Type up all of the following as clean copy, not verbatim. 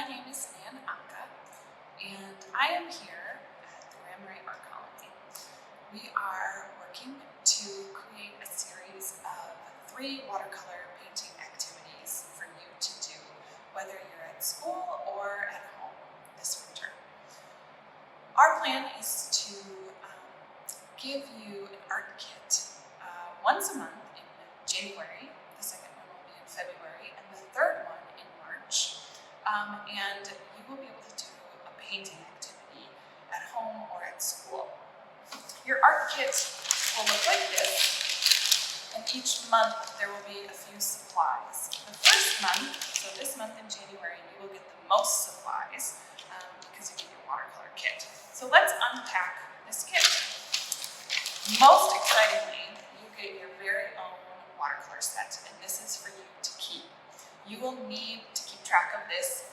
My name is Nan Onkka, and I am here at the Ramray Art Colony. We are working to create a series of 3 watercolor painting activities for you to do, whether you're at school or at home this winter. Our plan is to give you an art kit once a month in January. The second one will be in February, and the third one in March. And you will be able to do a painting activity at home or at school. Your art kit will look like this, and each month there will be a few supplies. The first month, so this month in January, you will get the most supplies because you get your watercolor kit. So let's unpack this kit. Most excitingly, you get your very own watercolor set, and this is for you to keep. You will need to keep track of this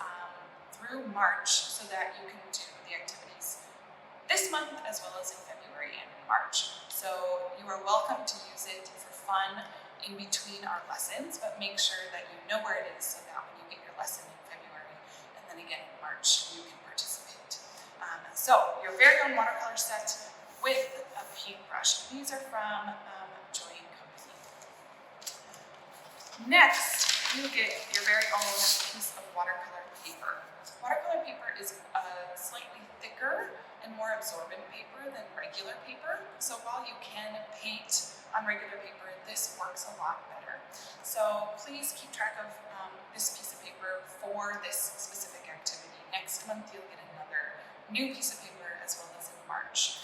through March so that you can do the activities this month as well as in February and in March. So you are welcome to use it for fun in between our lessons, but make sure that you know where it is so that when you get your lesson in February and then again in March, you can participate. So your very own watercolor set with a paintbrush. These are from Joy & Company. Next, you get your very own piece of watercolor paper. Watercolor paper is a slightly thicker and more absorbent paper than regular paper. So while you can paint on regular paper, this works a lot better. So please keep track of this piece of paper for this specific activity. Next month, you'll get another new piece of paper as well as in March.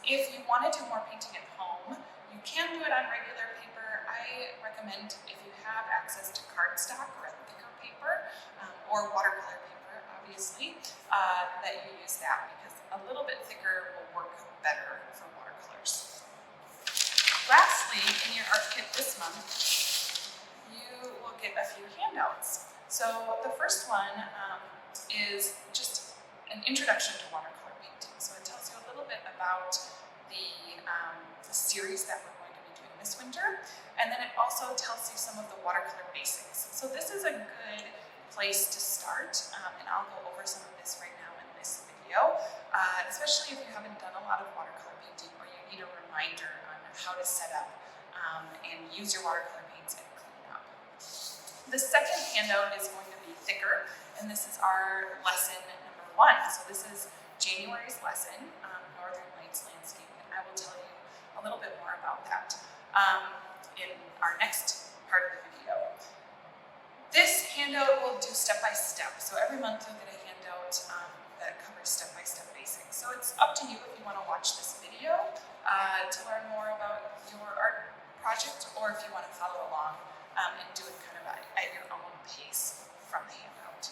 If you want to do more painting at home, you can do it on regular paper. I recommend, if you have access to cardstock or a thicker paper, or watercolor paper, obviously, that you use that because a little bit thicker will work better for watercolors. Lastly, in your art kit this month, you will get a few handouts. So the first one is just an introduction to watercolor painting. So it tells you a little bit about the series that we're going to be doing this winter, and then it also tells you some of the watercolor basics. So this is a good place to start, and I'll go over some of this right now in this video, especially if you haven't done a lot of watercolor painting or you need a reminder on how to set up and use your watercolor paints and clean up. The second handout is going to be thicker, and this is our lesson number 1. So this is January's lesson, Northern Lights Landscape, and I will tell you a little bit more about that in our next part of the video. This handout will do step-by-step. So every month you'll get a handout that covers step-by-step basics. So it's up to you if you want to watch this video to learn more about your art project, or if you want to follow along and do it kind of at your own pace from the handout.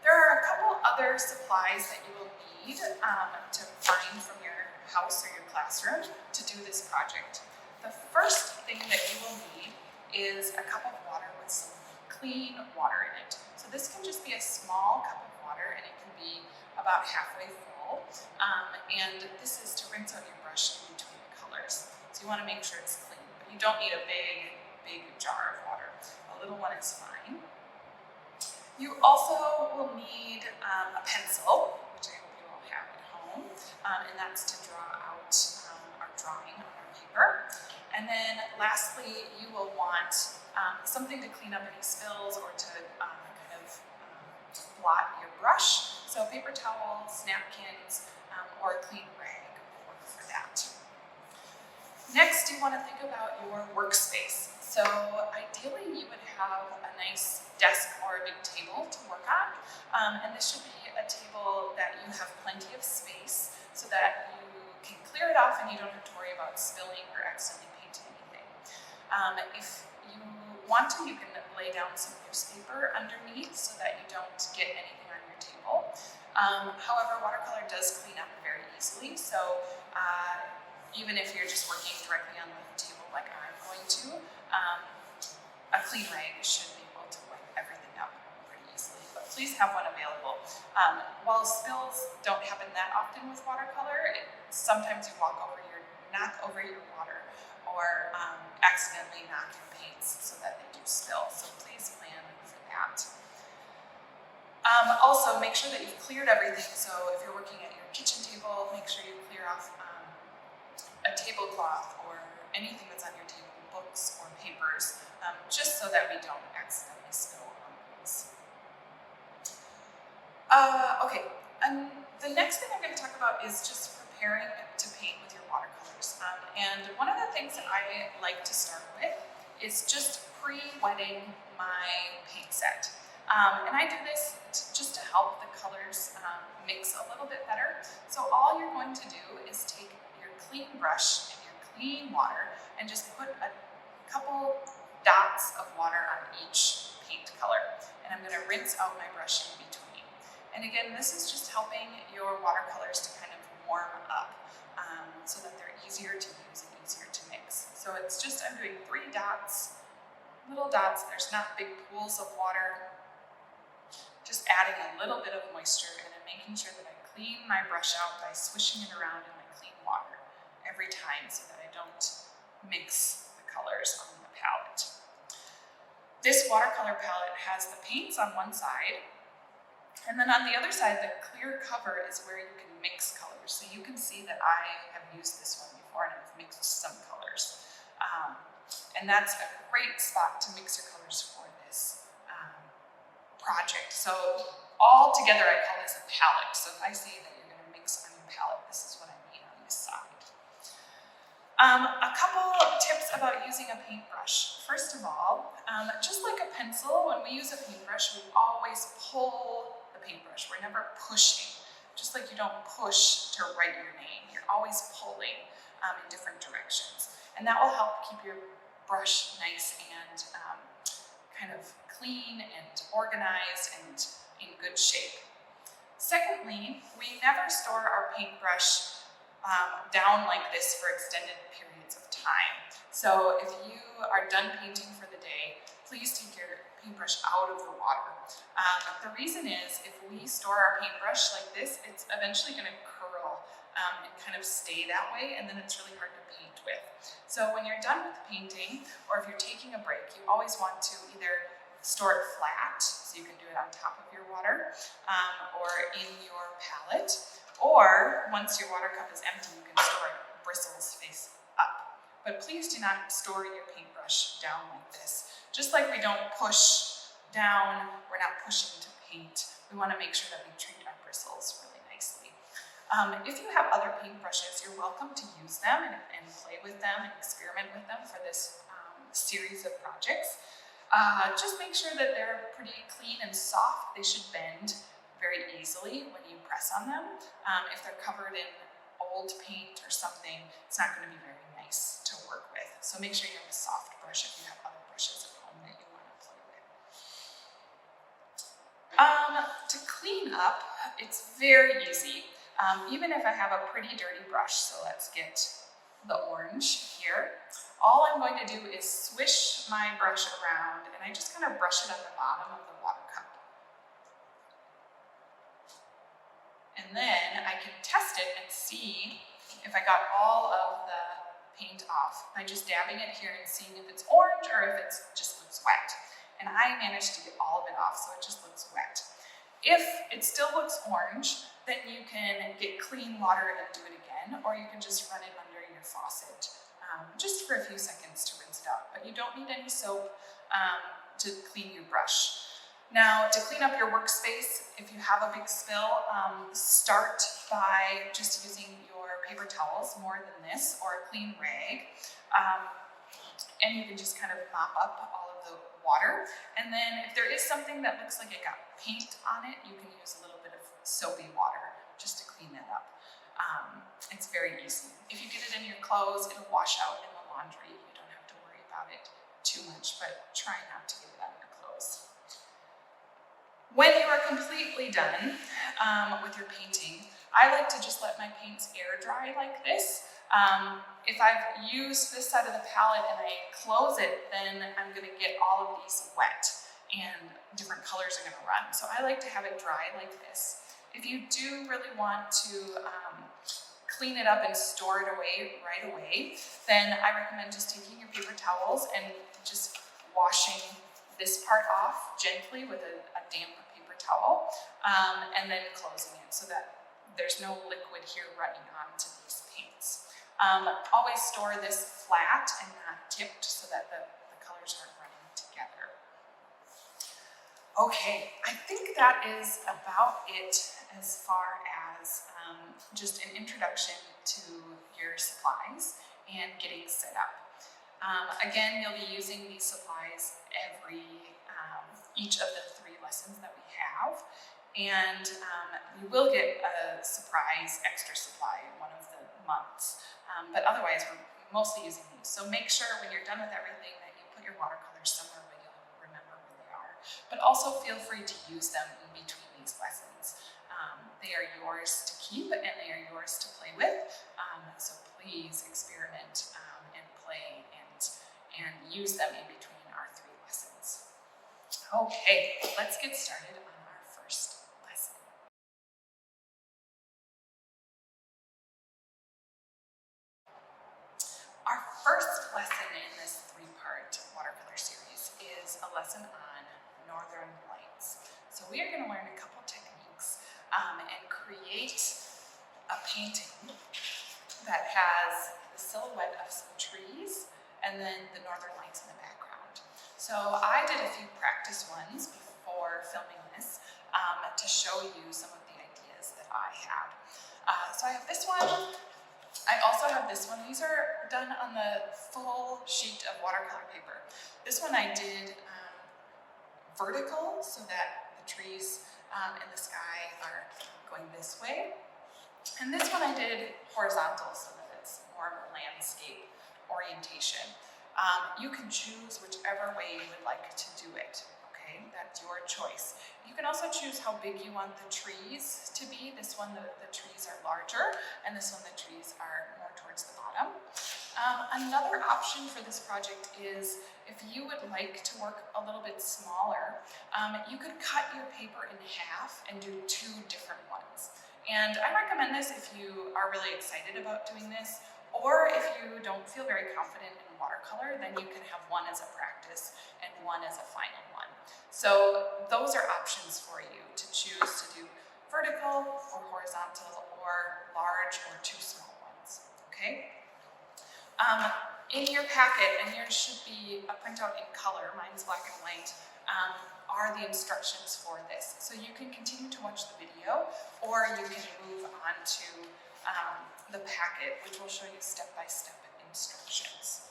There are a couple other supplies that you will need to find from your house or your classroom to do this project. The first thing that you will need is a cup of water with some clean water in it. So this can just be a small cup of water, and it can be about halfway full. And this is to rinse out your brush in between the colors. So you want to make sure it's clean, but you don't need a big jar of water. A little one is fine. You also will need a pencil, which I hope you all have at home, and that's to draw out our drawing on our paper. And then lastly, you will want something to clean up any spills or to blot your brush. So paper towels, napkins, or a clean rag will work for that. Next, you want to think about your workspace. So ideally, you would have a nice desk or a big table to work on. And this should be a table that you have plenty of space so that you can clear it off and you don't have to worry about spilling or accidentally painting anything. If you want to, you can lay down some newspaper underneath so that you don't get anything on your table. However, watercolor does clean up very easily, so even if you're just working directly on the table like I'm going to, a clean rag should be able to wipe everything up pretty easily, but please have one available. While spills don't happen that often with watercolor, sometimes you knock over your water or accidentally knock your paints so that they do spill. So please plan for that. Also, make sure that you've cleared everything. So if you're working at your kitchen table, make sure you clear off a tablecloth or anything that's on your table, books or papers, just so that we don't accidentally spill on things. Okay, and the next thing I'm going to talk about is just preparing to paint with your watercolors. And one of the things that I like to start with is just pre-wetting my paint set. And I do this just to help the colors mix a little bit better. So all you're going to do is take your clean brush and your clean water and just put a couple dots of water on each paint color. And I'm going to rinse out my brush in between. And again, this is just helping your watercolors to kind of warm up so that they're easier to use and easier to mix. So it's just, I'm doing 3 dots, little dots. There's not big pools of water. Just adding a little bit of moisture and then making sure that I clean my brush out by swishing it around in my clean water every time so that I don't mix the colors on the palette. This watercolor palette has the paints on one side, and then on the other side, the clear cover is where you can mix colors. So you can see that I have used this one before and I've mixed some colors. And that's a great spot to mix your colors for this project. So all together, I call this a palette. So if I say that you're going to mix on your palette, this is what I mean on this side. A couple tips about using a paintbrush. First of all, just like a pencil, when we use a paintbrush, we always pull the paintbrush. We're never pushing. Just like you don't push to write your name, you're always pulling in different directions. And that will help keep your brush nice and kind of clean and organized and in good shape. Secondly, we never store our paintbrush down like this for extended periods of time. So if you are done painting for the day, please take your paintbrush out of the water. The reason is if we store our paintbrush like this, it's eventually going to curl and kind of stay that way, and then it's really hard to paint with. So when you're done with painting, or if you're taking a break, you always want to either store it flat, so you can do it on top of your water, or in your palette, or once your water cup is empty, you can store it bristles face up. But please do not store your paintbrush down like this. Just like we don't push down, we're not pushing to paint. We want to make sure that we treat our bristles really nicely. If you have other paintbrushes, you're welcome to use them and play with them and experiment with them for this series of projects. Just make sure that they're pretty clean and soft. They should bend very easily when you press on them. If they're covered in old paint or something, it's not going to be very nice to work with. So make sure you have a soft brush if you have other brushes at home that you want to play with. To clean up, it's very easy. Even if I have a pretty dirty brush, so let's get the orange here. All I'm going to do is swish my brush around and I just kind of brush it on the bottom of the water cup. And then I can test it and see if I got all of the paint off by just dabbing it here and seeing if it's orange or if it just looks wet. And I managed to get all of it off, so it just looks wet. If it still looks orange, then you can get clean water and do it again, or you can just run it under your faucet just for a few seconds to rinse it out. But you don't need any soap to clean your brush. Now, to clean up your workspace, if you have a big spill, start by just using your paper towels, more than this, or a clean rag. And you can just kind of mop up all of the water. And then if there is something that looks like it got paint on it, you can use a little bit of soapy water just to clean that up. It's very easy. If you get it in your clothes, it'll wash out in the laundry. You don't have to worry about it too much, but try not to get it on your clothes. When you are completely done with your painting, I like to just let my paints air dry like this. If I've used this side of the palette and I close it, then I'm going to get all of these wet and different colors are going to run. So I like to have it dry like this. If you do really want to clean it up and store it away right away, then I recommend just taking your paper towels and just washing this part off gently with a damp paper towel, and then closing it so that there's no liquid here running onto these paints. Always store this flat and not tipped so that the colors aren't running together. Okay, I think that is about it as far as just an introduction to your supplies and getting set up. Again, you'll be using these supplies each of the 3 lessons that we have, and you will get a surprise extra supply in one of the months, but otherwise we're mostly using these. So make sure when you're done with everything that you put your watercolors somewhere where you'll remember where they are, but also feel free to use them in between these lessons. They are yours to keep and they are yours to play with, so please experiment and play and use them in between our 3 lessons. Okay, let's get started on our first lesson. Our first lesson in this 3-part watercolor series is a lesson on northern lights. So we are going to learn a couple techniques and create a painting that has the silhouette of some trees and then the northern lights in the background. So I did a few practice ones before filming this to show you some of the ideas that I had. So I have this one. I also have this one. These are done on the full sheet of watercolor paper. This one I did vertical so that the trees in the sky are going this way. And this one I did horizontal so that it's more of a landscape orientation. You can choose whichever way you would like to do it, okay? That's your choice. You can also choose how big you want the trees to be. This one, the trees are larger, and this one, the trees are more towards the bottom. Another option for this project is if you would like to work a little bit smaller, you could cut your paper in half and do 2 different ones. And I recommend this if you are really excited about doing this, or if you don't feel very confident in watercolor, then you can have one as a practice and one as a final one. So those are options for you to choose to do vertical or horizontal or large or 2 small ones, okay? In your packet, and yours should be a printout in color, mine's black and white, are the instructions for this. So you can continue to watch the video, or you can move on to the packet, which will show you step-by-step instructions.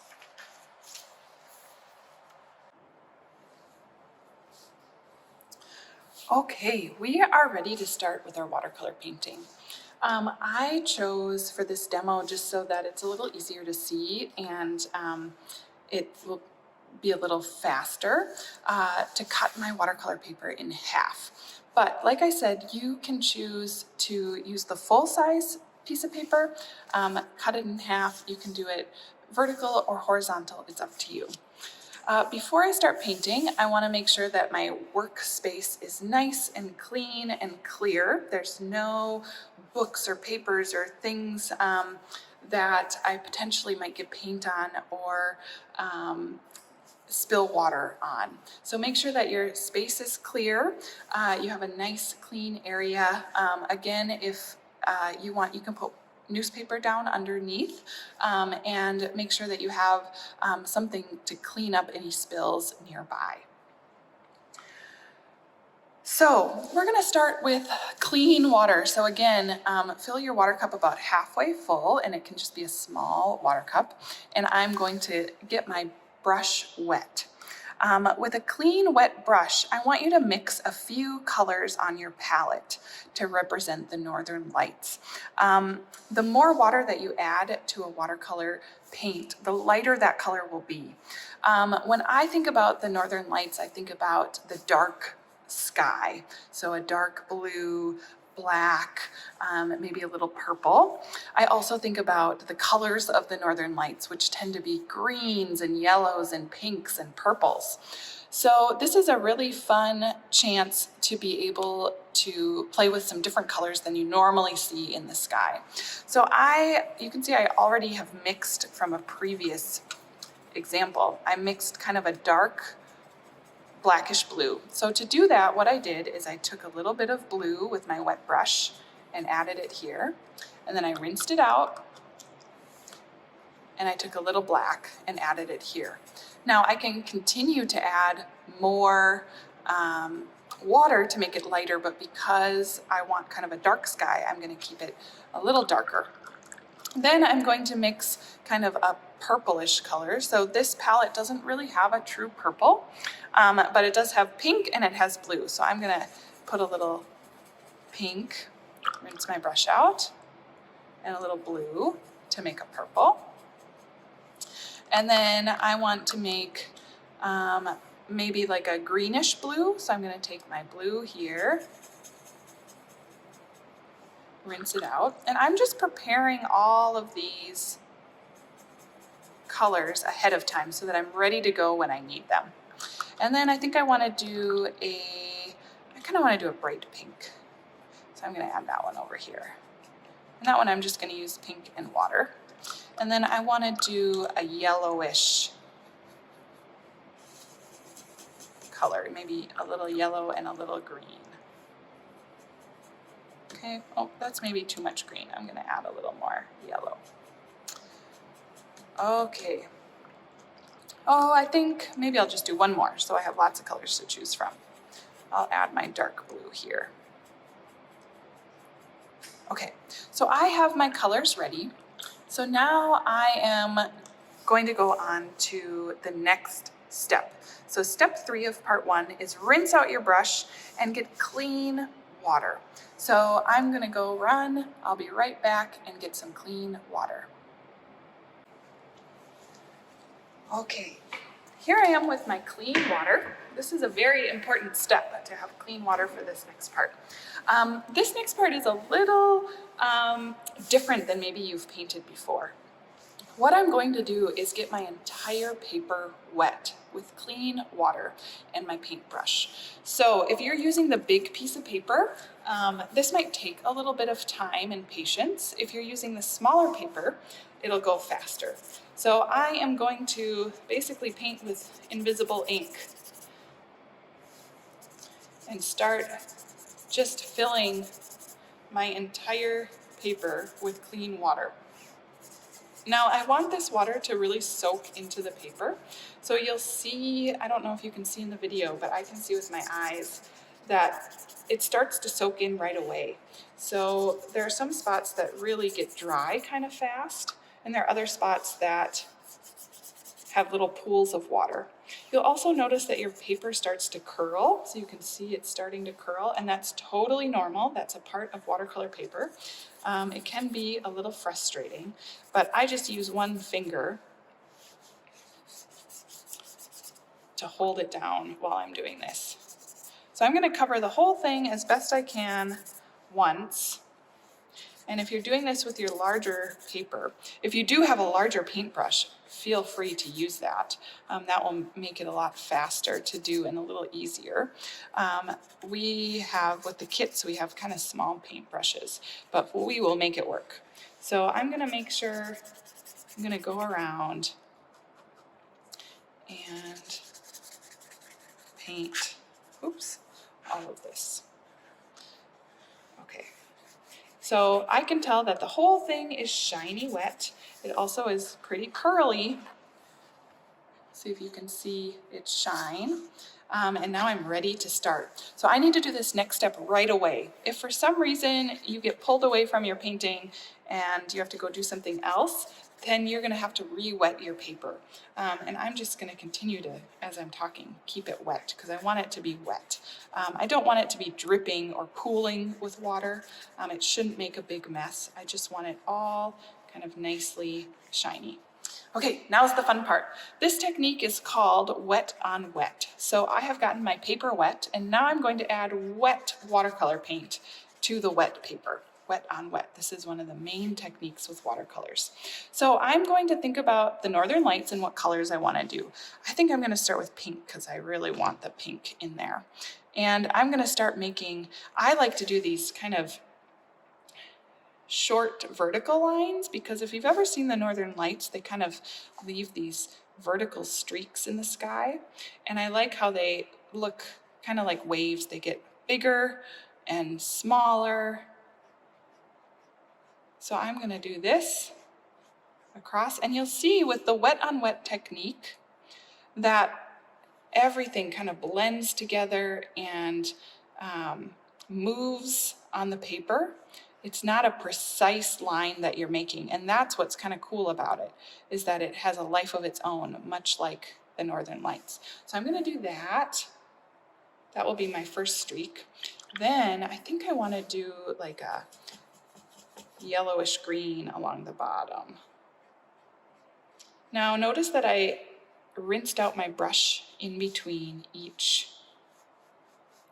Okay, we are ready to start with our watercolor painting. I chose for this demo just so that it's a little easier to see and it will be a little faster to cut my watercolor paper in half. But like I said, you can choose to use the full-size piece of paper, cut it in half. You can do it vertical or horizontal, it's up to you. Before I start painting, I want to make sure that my workspace is nice and clean and clear. There's no books or papers or things that I potentially might get paint on or spill water on. So make sure that your space is clear. You have a nice clean area. Again, if you want, you can put newspaper down underneath and make sure that you have something to clean up any spills nearby. So we're going to start with clean water. So again, fill your water cup about halfway full, and it can just be a small water cup. And I'm going to get my brush wet. With a clean, wet brush, I want you to mix a few colors on your palette to represent the northern lights. The more water that you add to a watercolor paint, the lighter that color will be. When I think about the northern lights, I think about the dark sky. So a dark blue, black, maybe a little purple. I also think about the colors of the northern lights, which tend to be greens and yellows and pinks and purples. So this is a really fun chance to be able to play with some different colors than you normally see in the sky. So you can see I already have mixed from a previous example. I mixed kind of a dark blackish blue. So to do that, what I did is I took a little bit of blue with my wet brush and added it here. And then I rinsed it out and I took a little black and added it here. Now I can continue to add more water to make it lighter, but because I want kind of a dark sky, I'm going to keep it a little darker. Then I'm going to mix kind of a purplish color. So this palette doesn't really have a true purple, but it does have pink and it has blue. So I'm going to put a little pink, rinse my brush out, and a little blue to make a purple. And then I want to make maybe like a greenish blue. So I'm going to take my blue here, rinse it out. And I'm just preparing all of these colors ahead of time so that I'm ready to go when I need them. And then I think I want to do I kind of want to do a bright pink. So I'm going to add that one over here. And that one I'm just going to use pink and water. And then I want to do a yellowish color, maybe a little yellow and a little green. Okay, oh, that's maybe too much green. I'm going to add a little more yellow. Okay. Oh, I think maybe I'll just do one more so I have lots of colors to choose from. I'll add my dark blue here. Okay, so I have my colors ready. So now I am going to go on to the next step. So step 3 of part 1 is rinse out your brush and get clean water. So I'm gonna go run, I'll be right back and get some clean water. Okay, here I am with my clean water. This is a very important step to have clean water for this next part. This next part is a little different than maybe you've painted before. What I'm going to do is get my entire paper wet with clean water and my paintbrush. So if you're using the big piece of paper, this might take a little bit of time and patience. If you're using the smaller paper, it'll go faster. So I am going to basically paint with invisible ink and start just filling my entire paper with clean water. Now I want this water to really soak into the paper. So you'll see, I don't know if you can see in the video, but I can see with my eyes that it starts to soak in right away. So there are some spots that really get dry kind of fast, and there are other spots that have little pools of water. You'll also notice that your paper starts to curl, so you can see it's starting to curl, and that's totally normal. That's a part of watercolor paper. It can be a little frustrating, but I just use one finger to hold it down while I'm doing this. So I'm going to cover the whole thing as best I can once. And if you're doing this with your larger paper, if you do have a larger paintbrush, feel free to use that. That will make it a lot faster to do and a little easier. We have, with the kits, we have kind of small paintbrushes, but we will make it work. So I'm going to make sure, I'm going to go around and paint, oops, all of this. Okay. So I can tell that the whole thing is shiny wet. It also is pretty curly. See if you can see it shine. And now I'm ready to start. So I need to do this next step right away. If for some reason you get pulled away from your painting and you have to go do something else, then you're gonna have to re-wet your paper. And I'm just gonna continue to, as I'm talking, keep it wet because I want it to be wet. I don't want it to be dripping or pooling with water. It shouldn't make a big mess. I just want it all kind of nicely shiny. Okay, now's the fun part. This technique is called wet on wet. So I have gotten my paper wet, and now I'm going to add wet watercolor paint to the wet paper. Wet on wet. This is one of the main techniques with watercolors. So I'm going to think about the Northern Lights and what colors I want to do. I think I'm going to start with pink because I really want the pink in there. And I'm going to start making, I like to do these kind of short vertical lines because if you've ever seen the Northern Lights, they kind of leave these vertical streaks in the sky. And I like how they look kind of like waves. They get bigger and smaller. So I'm going to do this across, and you'll see with the wet on wet technique that everything kind of blends together and moves on the paper. It's not a precise line that you're making, and that's what's kind of cool about it, is that it has a life of its own, much like the Northern Lights. So I'm going to do that. That will be my first streak. Then I think I want to do like a yellowish green along the bottom. Now notice that I rinsed out my brush in between each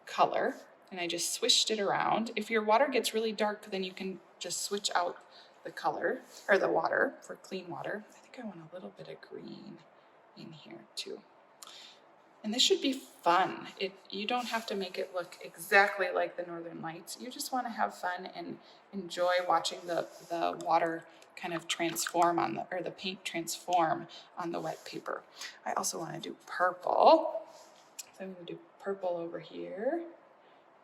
color, and I just swished it around. If your water gets really dark, then you can just switch out the color or the water for clean water. I think I want a little bit of green in here too. And this should be fun. You don't have to make it look exactly like the Northern Lights. You just want to have fun and enjoy watching the water kind of transform on the paint transform on the wet paper. I also want to do purple. So I'm going to do purple over here.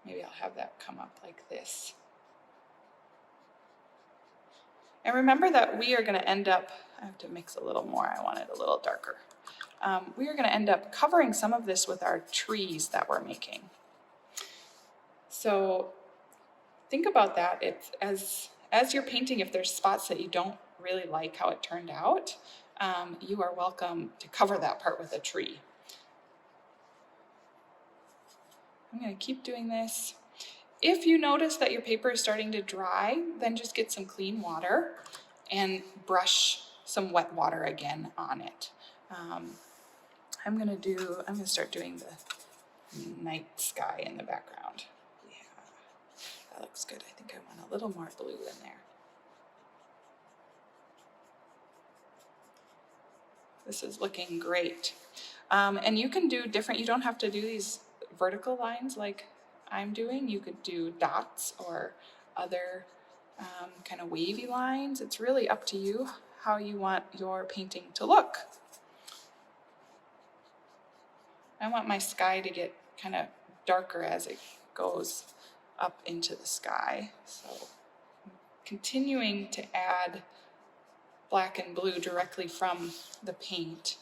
Maybe I'll have that come up like this. And remember that we are going to end up, I have to mix a little more. I want it a little darker. We are going to end up covering some of this with our trees that we're making. So think about that. It's as you're painting, if there's spots that you don't really like how it turned out, you are welcome to cover that part with a tree. I'm going to keep doing this. If you notice that your paper is starting to dry, then just get some clean water and brush some wet water again on it. I'm going to start doing the night sky in the background. Yeah, that looks good. I think I want a little more blue in there. This is looking great. And you can do different, you don't have to do these vertical lines like I'm doing. You could do dots or other kind of wavy lines. It's really up to you how you want your painting to look. I want my sky to get kind of darker as it goes up into the sky. So I'm continuing to add black and blue directly from the paint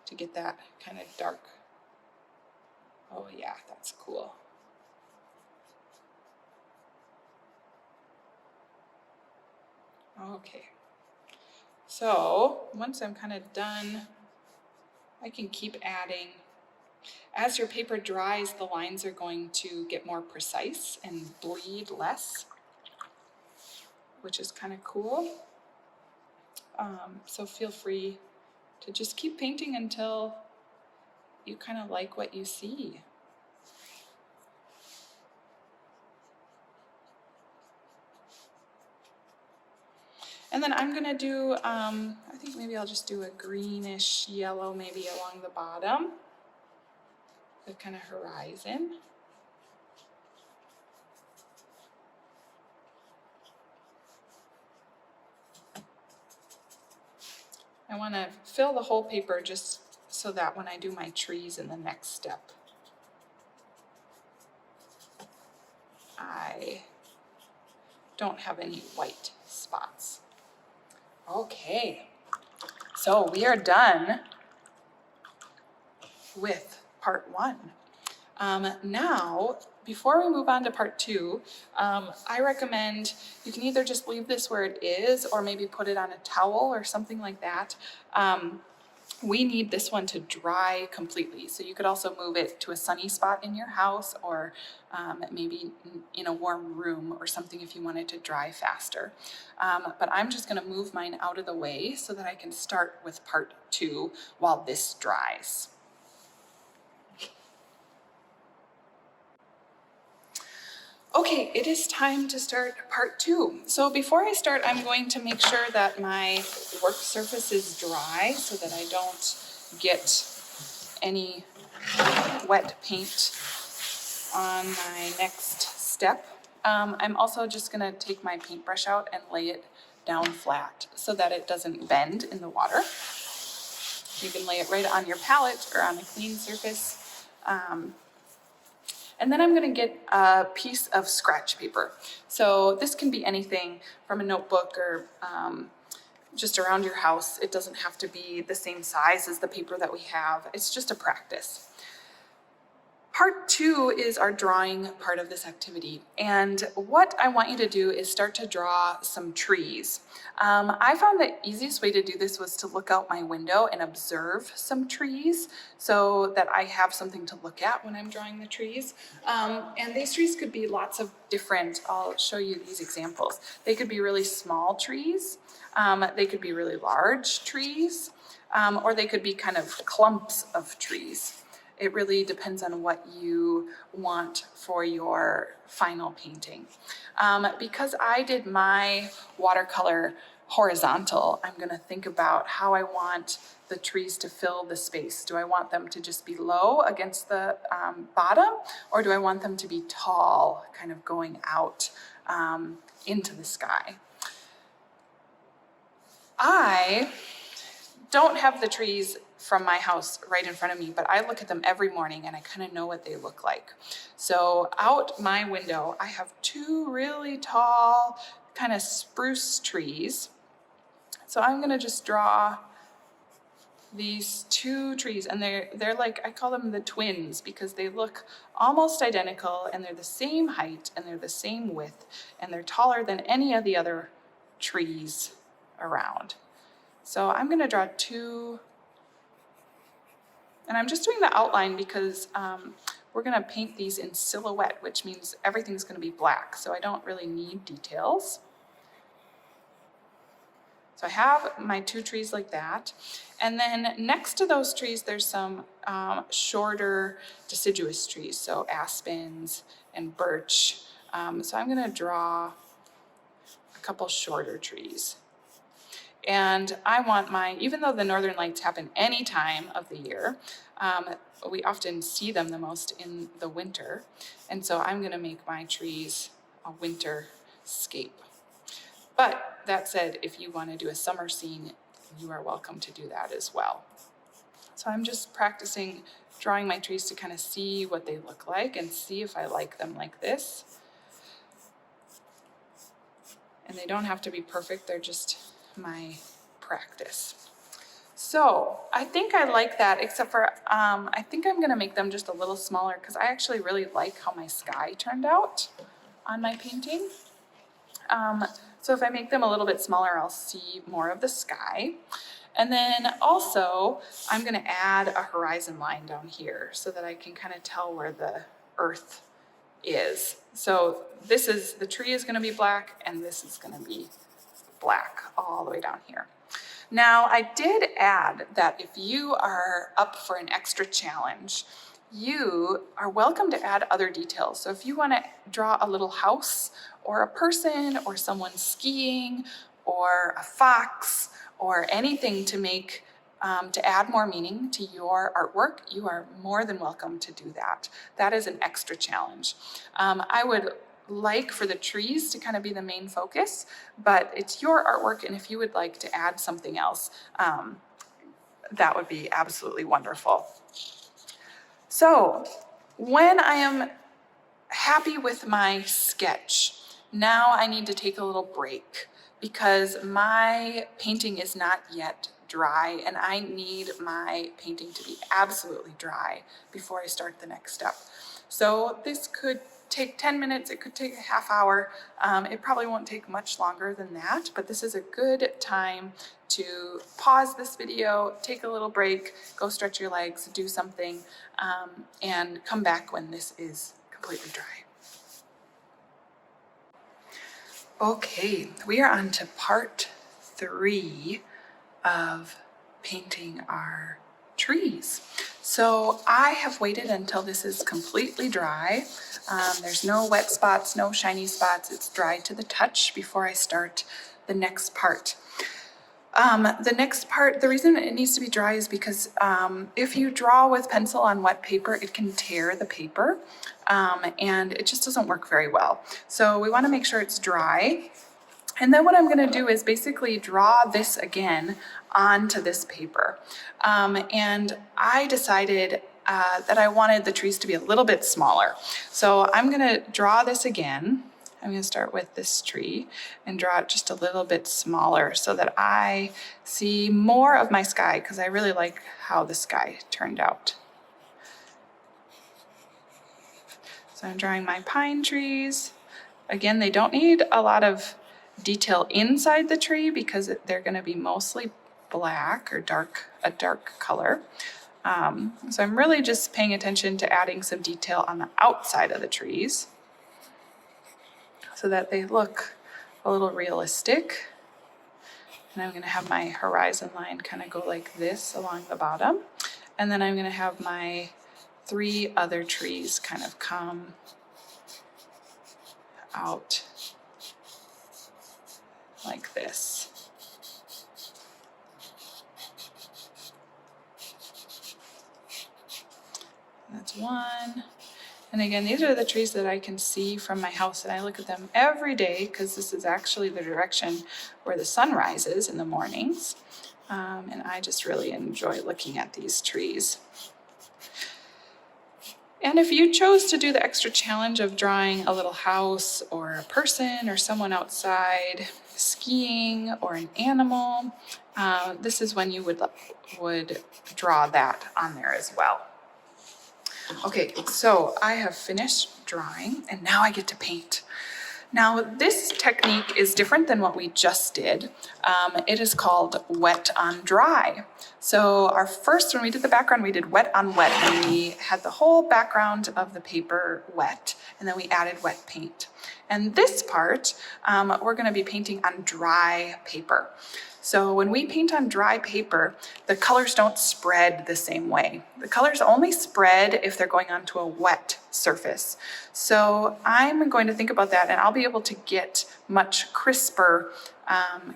to get that kind of dark. Oh yeah, that's cool. Okay, so once I'm kind of done, I can keep adding. As your paper dries, the lines are going to get more precise and bleed less, which is kind of cool. So feel free to just keep painting until you kind of like what you see. And then I'm gonna do, I think maybe I'll just do a greenish yellow maybe along the bottom, the kind of horizon. I want to fill the whole paper just so that when I do my trees in the next step, I don't have any white spots. Okay, so we are done with part 1. Now, before we move on to part 2, I recommend you can either just leave this where it is or maybe put it on a towel or something like that. We need this one to dry completely. So you could also move it to a sunny spot in your house or maybe in a warm room or something if you want it to dry faster. But I'm just gonna move mine out of the way so that I can start with part 2 while this dries. Okay, it is time to start part 2. So before I start, I'm going to make sure that my work surface is dry so that I don't get any wet paint on my next step. I'm also just gonna take my paintbrush out and lay it down flat so that it doesn't bend in the water. You can lay it right on your palette or on a clean surface. And then I'm going to get a piece of scratch paper. So this can be anything from a notebook or just around your house. It doesn't have to be the same size as the paper that we have. It's just a practice. Part 2 is our drawing part of this activity. And what I want you to do is start to draw some trees. I found the easiest way to do this was to look out my window and observe some trees so that I have something to look at when I'm drawing the trees. And these trees could be lots of different, I'll show you these examples. They could be really small trees. They could be really large trees, or they could be kind of clumps of trees. It really depends on what you want for your final painting. Because I did my watercolor horizontal, I'm gonna think about how I want the trees to fill the space. Do I want them to just be low against the bottom, or do I want them to be tall, kind of going out into the sky? I don't have the trees from my house right in front of me, but I look at them every morning and I kind of know what they look like. So out my window, I have 2 really tall kind of spruce trees. So I'm gonna just draw these 2 trees, and they're like, I call them the twins because they look almost identical and they're the same height and they're the same width and they're taller than any of the other trees around. So I'm gonna draw 2. And I'm just doing the outline because we're gonna paint these in silhouette, which means everything's gonna be black. So I don't really need details. So I have my 2 trees like that. And then next to those trees, there's some shorter deciduous trees. So aspens and birch. So I'm gonna draw a couple shorter trees. And I want even though the northern lights happen any time of the year, we often see them the most in the winter. And so I'm gonna make my trees a winter scape. But that said, if you wanna do a summer scene, you are welcome to do that as well. So I'm just practicing drawing my trees to kind of see what they look like and see if I like them like this. And they don't have to be perfect, they're just my practice. So I think I like that, except for I think I'm gonna make them just a little smaller because I actually really like how my sky turned out on my painting. So if I make them a little bit smaller, I'll see more of the sky. And then also I'm gonna add a horizon line down here so that I can kind of tell where the earth is. So the tree is gonna be black and this is gonna be black all the way down here. Now I did add that if you are up for an extra challenge, you are welcome to add other details. So if you want to draw a little house or a person or someone skiing or a fox or anything to make to add more meaning to your artwork, you are more than welcome to do that. That is an extra challenge. I would like for the trees to kind of be the main focus, but it's your artwork, and if you would like to add something else, that would be absolutely wonderful. So when I am happy with my sketch, now I need to take a little break because my painting is not yet dry and I need my painting to be absolutely dry before I start the next step. So this could take 10 minutes, it could take a half hour. It probably won't take much longer than that, but this is a good time to pause this video, take a little break, go stretch your legs, do something, and come back when this is completely dry. Okay, we are on to part 3 of painting our trees. So I have waited until this is completely dry. There's no wet spots, no shiny spots. It's dry to the touch before I start the next part. The next part, the reason it needs to be dry is because if you draw with pencil on wet paper, it can tear the paper and it just doesn't work very well. So we want to make sure it's dry. And then what I'm going to do is basically draw this again onto this paper. And I decided that I wanted the trees to be a little bit smaller. So I'm going to draw this again. I'm going to start with this tree and draw it just a little bit smaller so that I see more of my sky, because I really like how the sky turned out. So I'm drawing my pine trees. Again, they don't need a lot of detail inside the tree because they're going to be mostly black or a dark color. So I'm really just paying attention to adding some detail on the outside of the trees so that they look a little realistic. And I'm going to have my horizon line kind of go like this along the bottom. And then I'm going to have my 3 other trees kind of come out like this. That's one. And again, these are the trees that I can see from my house, and I look at them every day because this is actually the direction where the sun rises in the mornings. And I just really enjoy looking at these trees. And if you chose to do the extra challenge of drawing a little house or a person or someone outside skiing or an animal, this is when you would draw that on there as well. Okay, so I have finished drawing and now I get to paint. Now this technique is different than what we just did. It is called wet on dry. So when we did the background, we did wet on wet, and we had the whole background of the paper wet, and then we added wet paint. And this part, we're gonna be painting on dry paper. So when we paint on dry paper, the colors don't spread the same way. The colors only spread if they're going onto a wet surface. So I'm going to think about that, and I'll be able to get much crisper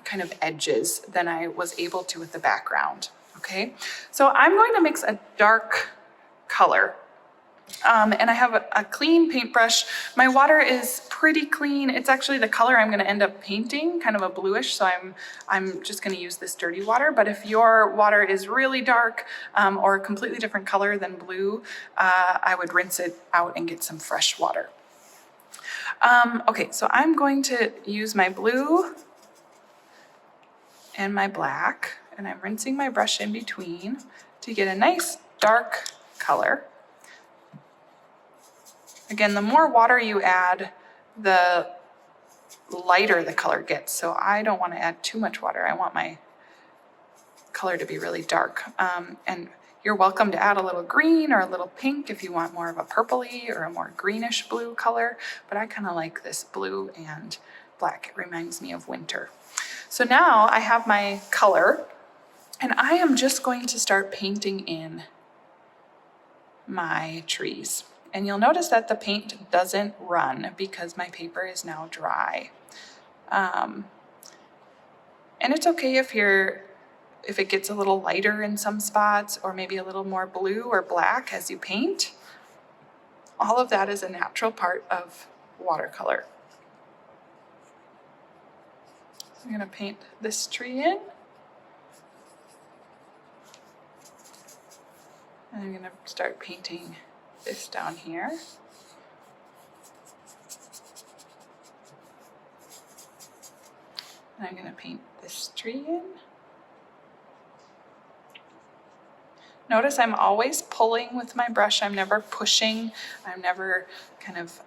kind of edges than I was able to with the background, okay? So I'm going to mix a dark color. And I have a clean paintbrush. My water is pretty clean. It's actually the color I'm going to end up painting, kind of a bluish, so I'm just going to use this dirty water. But if your water is really dark or a completely different color than blue, I would rinse it out and get some fresh water. Okay, so I'm going to use my blue and my black, and I'm rinsing my brush in between to get a nice dark color. Again, the more water you add, the lighter the color gets. So I don't want to add too much water. I want my color to be really dark. And you're welcome to add a little green or a little pink if you want more of a purpley or a more greenish blue color. But I kind of like this blue and black. It reminds me of winter. So now I have my color, and I am just going to start painting in my trees. And you'll notice that the paint doesn't run because my paper is now dry. And it's okay if it gets a little lighter in some spots or maybe a little more blue or black as you paint. All of that is a natural part of watercolor. So I'm gonna paint this tree in. And I'm gonna start painting this down here. And I'm going to paint this tree in. Notice I'm always pulling with my brush. I'm never pushing. I'm never kind of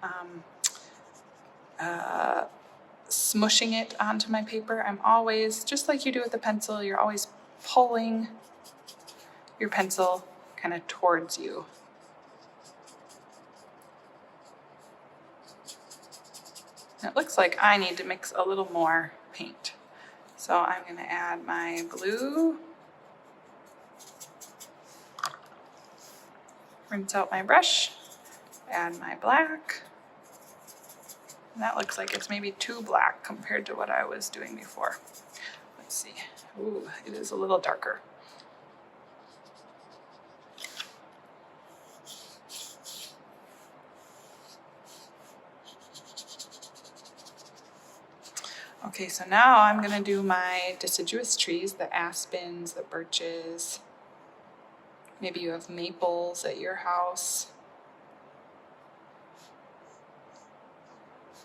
smushing it onto my paper. I'm always, just like you do with the pencil, you're always pulling your pencil kind of towards you. It looks like I need to mix a little more paint. So I'm going to add my blue, rinse out my brush, add my black. And that looks like it's maybe too black compared to what I was doing before. Let's see. Ooh, it is a little darker. Okay, so now I'm gonna do my deciduous trees, the aspens, the birches. Maybe you have maples at your house.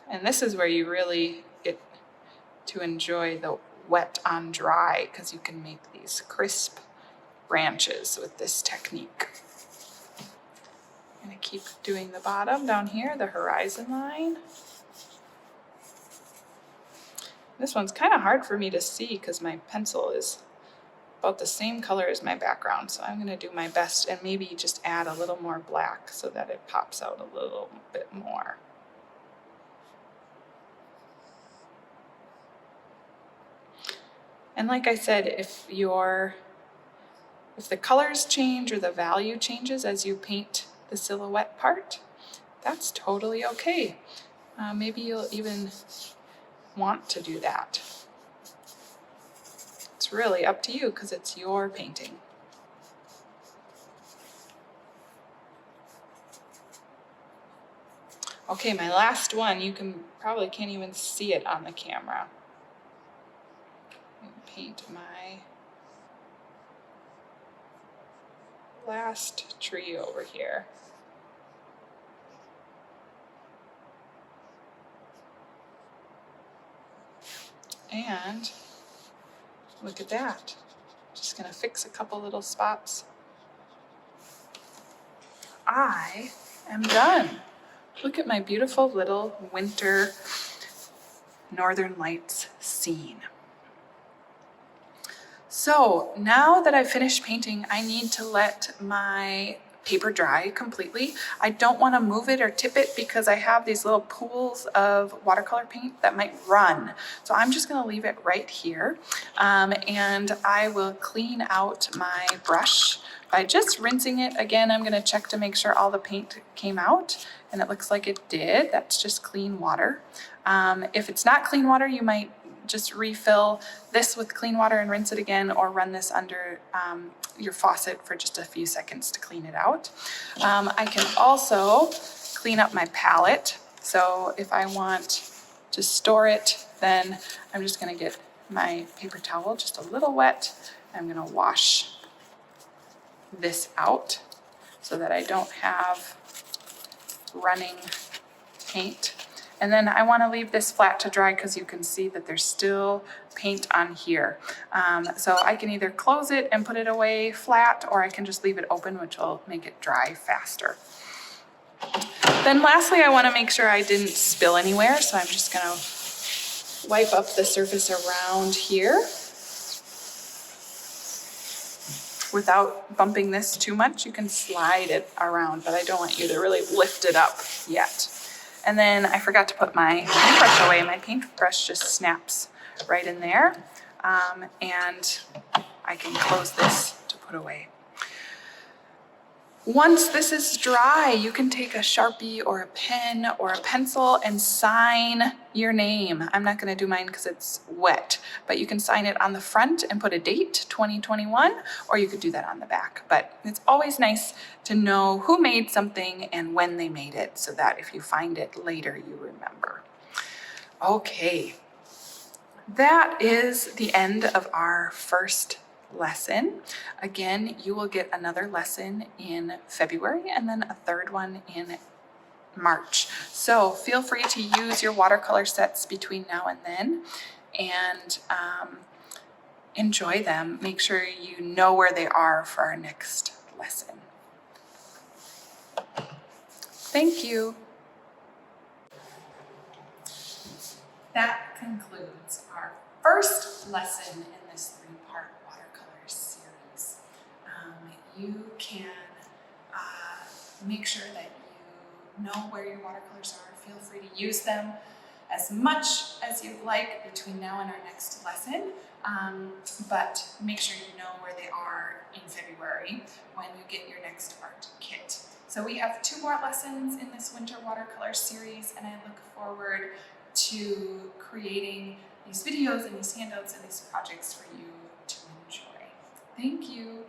And this is where you really get to enjoy the wet on dry, because you can make these crisp branches with this technique. I'm gonna keep doing the bottom down here, the horizon line. This one's kind of hard for me to see because my pencil is about the same color as my background. So I'm gonna do my best and maybe just add a little more black so that it pops out a little bit more. And like I said, if the colors change or the value changes as you paint the silhouette part, that's totally okay. Maybe you'll even want to do that. It's really up to you because it's your painting. Okay, my last one, you probably can't even see it on the camera. Paint my last tree over here. And look at that. Just gonna fix a couple little spots. I am done. Look at my beautiful little winter Northern Lights scene. So now that I've finished painting, I need to let my paper dry completely. I don't want to move it or tip it because I have these little pools of watercolor paint that might run. So I'm just going to leave it right here. And I will clean out my brush by just rinsing it. Again, I'm going to check to make sure all the paint came out, and it looks like it did. That's just clean water. If it's not clean water, you might just refill this with clean water and rinse it again, or run this under your faucet for just a few seconds to clean it out. I can also clean up my palette. So if I want to store it, then I'm just gonna get my paper towel just a little wet. I'm gonna wash this out so that I don't have running paint. And then I want to leave this flat to dry because you can see that there's still paint on here. So I can either close it and put it away flat, or I can just leave it open, which will make it dry faster. Then lastly, I want to make sure I didn't spill anywhere. So I'm just going to wipe up the surface around here without bumping this too much. You can slide it around, but I don't want you to really lift it up yet. And then I forgot to put my paintbrush away. My paintbrush just snaps right in there. And I can close this to put away. Once this is dry, you can take a Sharpie or a pen or a pencil and sign your name. I'm not gonna do mine because it's wet, but you can sign it on the front and put a date, 2021, or you could do that on the back. But it's always nice to know who made something and when they made it, so that if you find it later, you remember. Okay, that is the end of our first lesson. Again, you will get another lesson in February and then a third one in March. So feel free to use your watercolor sets between now and then, and enjoy them. Make sure you know where they are for our next lesson. Thank you. That concludes our first lesson in this three-part watercolor series. You can make sure that you know where your watercolors are. Feel free to use them as much as you'd like between now and our next lesson, but make sure you know where they are in February when you get your next art kit. So we have 2 more lessons in this winter watercolor series, and I look forward to creating these videos and these handouts and these projects for you to enjoy. Thank you.